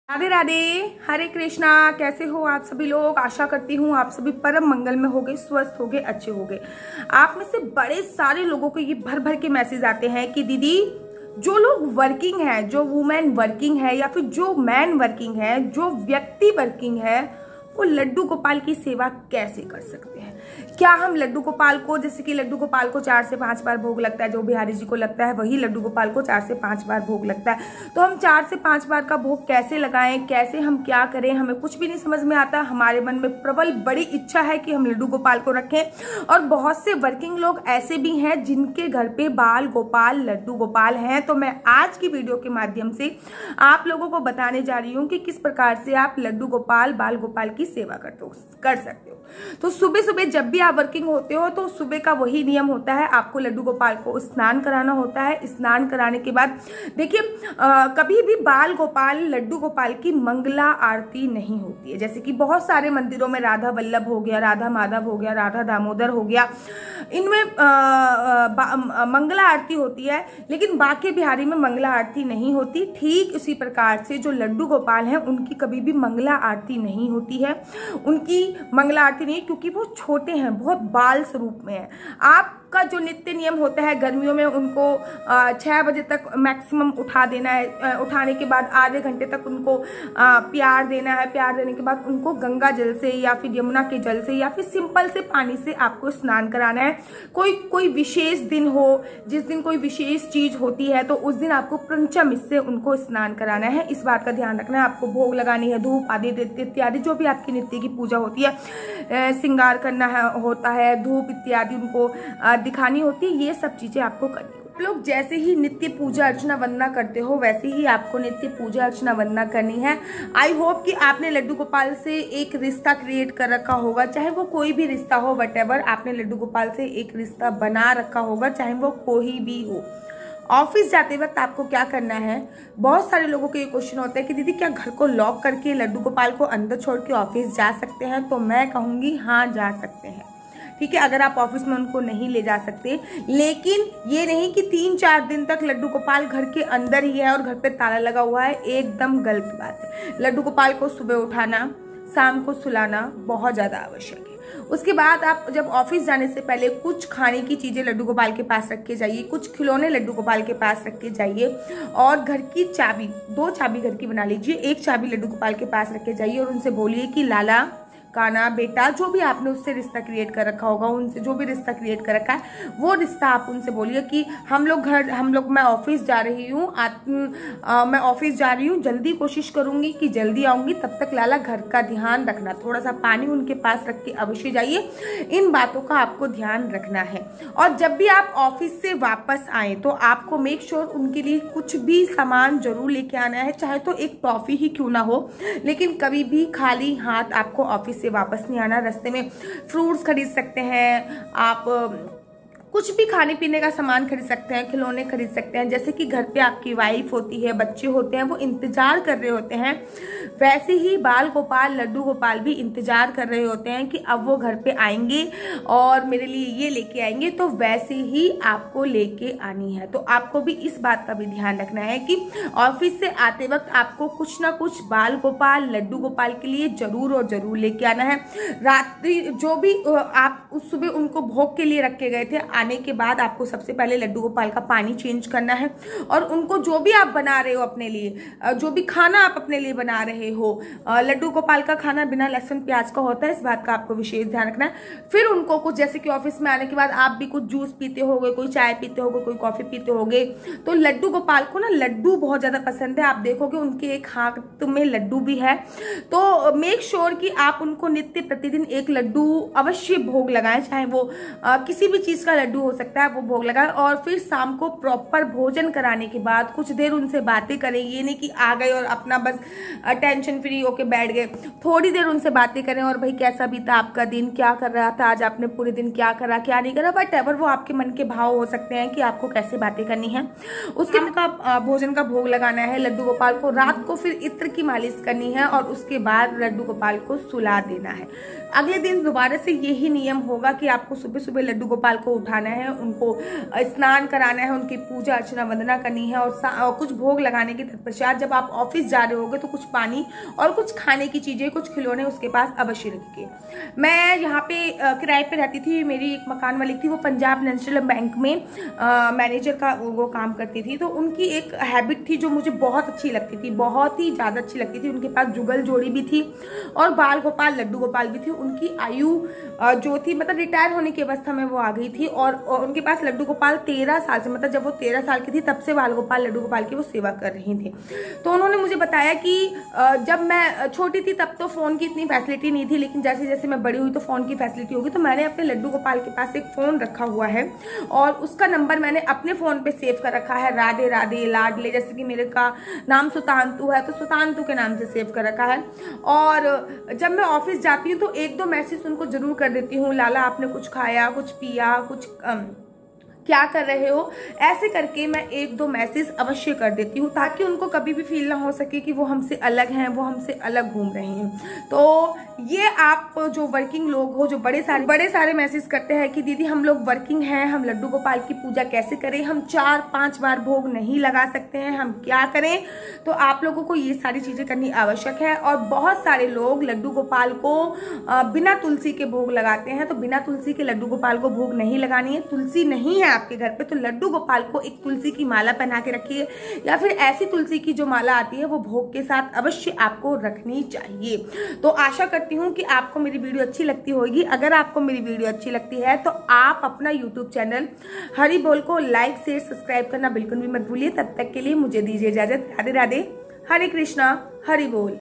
राधे राधे, हरे कृष्णा। कैसे हो आप सभी लोग? आशा करती हूँ आप सभी परम मंगल में होगे, स्वस्थ होगे, अच्छे होगे। आप में से बड़े सारे लोगों को ये भर भर के मैसेज आते हैं कि दीदी, जो लोग वर्किंग है, जो वुमेन वर्किंग है या फिर जो मैन वर्किंग है, जो व्यक्ति वर्किंग है, वो लड्डू गोपाल की सेवा कैसे कर सकते हैं? क्या हम लड्डू गोपाल को, जैसे कि लड्डू गोपाल को 4 से 5 बार भोग लगता है, जो बिहारी जी को लगता है वही लड्डू गोपाल को 4 से 5 बार भोग लगता है, तो हम 4 से 5 बार का भोग कैसे लगाएं, कैसे हम क्या करें, हमें कुछ भी नहीं समझ में आता। हमारे मन में प्रबल बड़ी इच्छा है कि हम लड्डू गोपाल को रखें, और बहुत से वर्किंग लोग ऐसे भी हैं जिनके घर पे बाल गोपाल, लड्डू गोपाल हैं। तो मैं आज की वीडियो के माध्यम से आप लोगों को बताने जा रही हूँ कि किस प्रकार से आप लड्डू गोपाल, बाल गोपाल की सेवा कर सकते हो। तो सुबह सुबह जब भी आप वर्किंग होते हो तो सुबह का वही नियम होता है, आपको लड्डू गोपाल को स्नान कराना होता है। स्नान कराने के बाद देखिए, कभी भी बाल गोपाल, लड्डू गोपाल की मंगला आरती नहीं होती है। जैसे कि बहुत सारे मंदिरों में राधा वल्लभ हो गया, राधा माधव हो गया, राधा दामोदर हो गया, इनमें मंगला आरती होती है, लेकिन बाके बिहारी में मंगला आरती नहीं होती। ठीक उसी प्रकार से जो लड्डू गोपाल हैं उनकी कभी भी मंगला आरती नहीं होती है। उनकी मंगला आरती नहीं, क्योंकि वो छोटे हैं, बहुत बाल स्वरूप में है। आपका जो नित्य नियम होता है, गर्मियों में उनको 6 बजे तक मैक्सिमम उठा देना है। उठाने के बाद आधे घंटे तक उनको प्यार देना है। प्यार देने के बाद उनको गंगा जल से या फिर यमुना के जल से या फिर सिंपल से पानी से आपको स्नान कराना है। कोई विशेष दिन हो, जिस दिन कोई विशेष चीज होती है, तो उस दिन आपको पंचम इससे उनको स्नान कराना है। इस बात का ध्यान रखना है। आपको भोग लगानी है, धूप आदि इत्यादि जो भी आपकी नित्य की पूजा होती है, श्रृंगार करना होता है, धूप इत्यादि उनको दिखानी होती है। ये सब चीजें आपको करनी है। आप लोग जैसे ही नित्य पूजा अर्चना वंदना करते हो, वैसे ही आपको नित्य पूजा अर्चना वंदना करनी है। आई होप कि आपने लड्डू गोपाल से एक रिश्ता क्रिएट कर रखा होगा, चाहे वो कोई भी रिश्ता हो, वटेवर आपने लड्डू गोपाल से एक रिश्ता बना रखा होगा, चाहे वो कोई भी हो। ऑफिस जाते वक्त आपको क्या करना है? बहुत सारे लोगों के ये क्वेश्चन होता है कि दीदी, क्या घर को लॉक करके लड्डू गोपाल को अंदर छोड़ के ऑफिस जा सकते हैं? तो मैं कहूंगी हाँ, जा सकते हैं। ठीक है, अगर आप ऑफिस में उनको नहीं ले जा सकते, लेकिन ये नहीं कि 3-4 दिन तक लड्डू गोपाल घर के अंदर ही है और घर पे ताला लगा हुआ है। एकदम गलत बात है। लड्डू गोपाल को सुबह उठाना, शाम को सुलाना बहुत ज्यादा आवश्यक है। उसके बाद आप जब ऑफिस जाने से पहले कुछ खाने की चीजें लड्डू गोपाल के पास रख के जाइए, कुछ खिलौने लड्डू गोपाल के पास रख के जाइए, और घर की चाबी, 2 चाबी घर की बना लीजिए, 1 चाबी लड्डू गोपाल के पास रख के जाइए और उनसे बोलिए कि लाला, काना, बेटा, जो भी आपने उससे रिश्ता क्रिएट कर रखा होगा, उनसे जो भी रिश्ता क्रिएट कर रखा है, वो रिश्ता आप उनसे बोलिए कि मैं ऑफिस जा रही हूँ, मैं ऑफिस जा रही हूँ, जल्दी कोशिश करूंगी कि जल्दी आऊंगी, तब तक लाला घर का ध्यान रखना। थोड़ा सा पानी उनके पास रख के अवश्य जाइए। इन बातों का आपको ध्यान रखना है। और जब भी आप ऑफिस से वापस आए तो आपको मेक श्योर उनके लिए कुछ भी सामान जरूर लेके आना है, चाहे तो एक टॉफी ही क्यों ना हो, लेकिन कभी भी खाली हाथ आपको ऑफिस से वापस नहीं आना। रास्ते में फ्रूट्स खरीद सकते हैं आप, कुछ भी खाने पीने का सामान खरीद सकते हैं, खिलौने खरीद सकते हैं। जैसे कि घर पे आपकी वाइफ होती है, बच्चे होते हैं, वो इंतजार कर रहे होते हैं, वैसे ही बाल गोपाल, लड्डू गोपाल भी इंतजार कर रहे होते हैं कि अब वो घर पे आएंगे और मेरे लिए ये लेके आएंगे। तो वैसे ही आपको लेके आनी है। तो आपको भी इस बात का भी ध्यान रखना है कि ऑफिस से आते वक्त आपको कुछ ना कुछ बाल गोपाल, लड्डू गोपाल के लिए जरूर और जरूर लेके आना है। रात्रि जो भी आप उस सुबह उनको भोग के लिए रख के गए थे, आने के बाद आपको सबसे पहले लड्डू गोपाल का पानी चेंज करना है, और उनको जो भी आप बना रहे हो अपने लिए, जो भी खाना आप अपने लिए बना रहे हो, लड्डू गोपाल का खाना बिना लहसुन प्याज का होता है, इस बात का आपको विशेष ध्यान रखना है। फिर उनको कुछ, जैसे कि ऑफिस में आने के बाद आप भी कुछ जूस पीते होगे, कोई चाय पीते होगे, कोई कॉफी पीते होगे, तो लड्डू गोपाल को ना लड्डू बहुत ज्यादा पसंद है। आप देखोगे उनके एक हाथ में लड्डू भी है। तो मेक श्योर कि आप उनको नित्य प्रतिदिन एक लड्डू अवश्य भोग लगाएं, चाहे वो किसी भी चीज का लड्डू हो सकता है, वो भोग लगाएं। और फिर शाम को प्रॉपर भोजन कराने के बाद कुछ देर उनसे बातें करें। ये नहीं कि आ गए और अपना बस टेंशन फ्री होके बैठ गए। थोड़ी देर उनसे बातें करें, और भाई कैसा बीता आपका दिन, क्या कर रहा था आज आपने पूरे दिन, क्या करा क्या नहीं करा, वटेवर वो आपके मन के भाव हो सकते हैं कि आपको कैसे बातें करनी है। उसके बाद भोजन का भोग लगाना है लड्डू गोपाल को। रात को फिर इत्र की मालिश करनी है और उसके बाद लड्डू गोपाल को सुला देना है। अगले दिन दोबारा से यही नियम होगा कि आपको सुबह सुबह लड्डू गोपाल को उठा उठाना है, उनको स्नान कराना है, उनकी पूजा अर्चना वंदना करनी है और कुछ भोग लगाने के तत्पश्चात जब आप ऑफिस जा रहे होगे तो कुछ पानी और कुछ खाने की चीज़ें, कुछ खिलौने उसके पास अवश्य रखिए। मैं यहाँ पे किराए पे रहती थी, मेरी एक मकान मालिक थी, वो पंजाब नेशनल बैंक में मैनेजर का वो काम करती थी। तो उनकी एक हैबिट थी जो मुझे बहुत अच्छी लगती थी, बहुत ही ज़्यादा अच्छी लगती थी। उनके पास जुगल जोड़ी भी थी और बाल गोपाल लड्डू गोपाल भी थी। उनकी आयु जो थी मतलब रिटायर होने की अवस्था में वो आ गई थी और उनके पास लड्डू गोपाल 13 साल से, मतलब जब वो 13 साल की थी तब से बाल गोपाल लड्डू गोपाल की वो सेवा कर रही थी। तो उन्होंने मुझे बताया कि जब मैं छोटी थी तब तो फ़ोन की इतनी फैसिलिटी नहीं थी, लेकिन जैसे जैसे मैं बड़ी हुई तो फ़ोन की फैसिलिटी होगी। तो मैंने अपने लड्डू गोपाल के पास एक फ़ोन रखा हुआ है और उसका नंबर मैंने अपने फ़ोन पे सेव कर रखा है, राधे राधे लाडले। जैसे कि मेरे का नाम सुतांतु है तो सुतांतु के नाम से सेव कर रखा है। और जब मैं ऑफिस जाती हूँ तो 1-2 मैसेज उनको जरूर कर देती हूँ, लाला आपने कुछ खाया, कुछ पिया, कुछ क्या कर रहे हो, ऐसे करके मैं 1-2 मैसेज अवश्य कर देती हूँ ताकि उनको कभी भी फील ना हो सके कि वो हमसे अलग हैं, वो हमसे अलग घूम रही हैं। तो ये आप जो वर्किंग लोग हो, जो बड़े सारे मैसेज करते हैं कि दीदी हम लोग वर्किंग हैं, हम लड्डू गोपाल की पूजा कैसे करें, हम 4-5 बार भोग नहीं लगा सकते हैं, हम क्या करें। तो आप लोगों को ये सारी चीजें करनी आवश्यक है। और बहुत सारे लोग लड्डू गोपाल को बिना तुलसी के भोग लगाते हैं, तो बिना तुलसी के लड्डू गोपाल को भोग नहीं लगानी है। तुलसी नहीं है आपके घर पे तो लड्डू गोपाल को एक तुलसी की माला पहना के रखिए, या फिर ऐसी तुलसी की जो माला आती है वो भोग के साथ अवश्य आपको रखनी चाहिए। तो आशा करती हूँ कि आपको मेरी वीडियो अच्छी लगती होगी। अगर आपको मेरी वीडियो अच्छी लगती है तो आप अपना यूट्यूब चैनल हरि बोल को लाइक शेयर सब्सक्राइब करना बिल्कुल भी मत भूलिए। तब तक के लिए मुझे दीजिए इजाजत। राधे राधे, हरे कृष्णा, हरि बोल।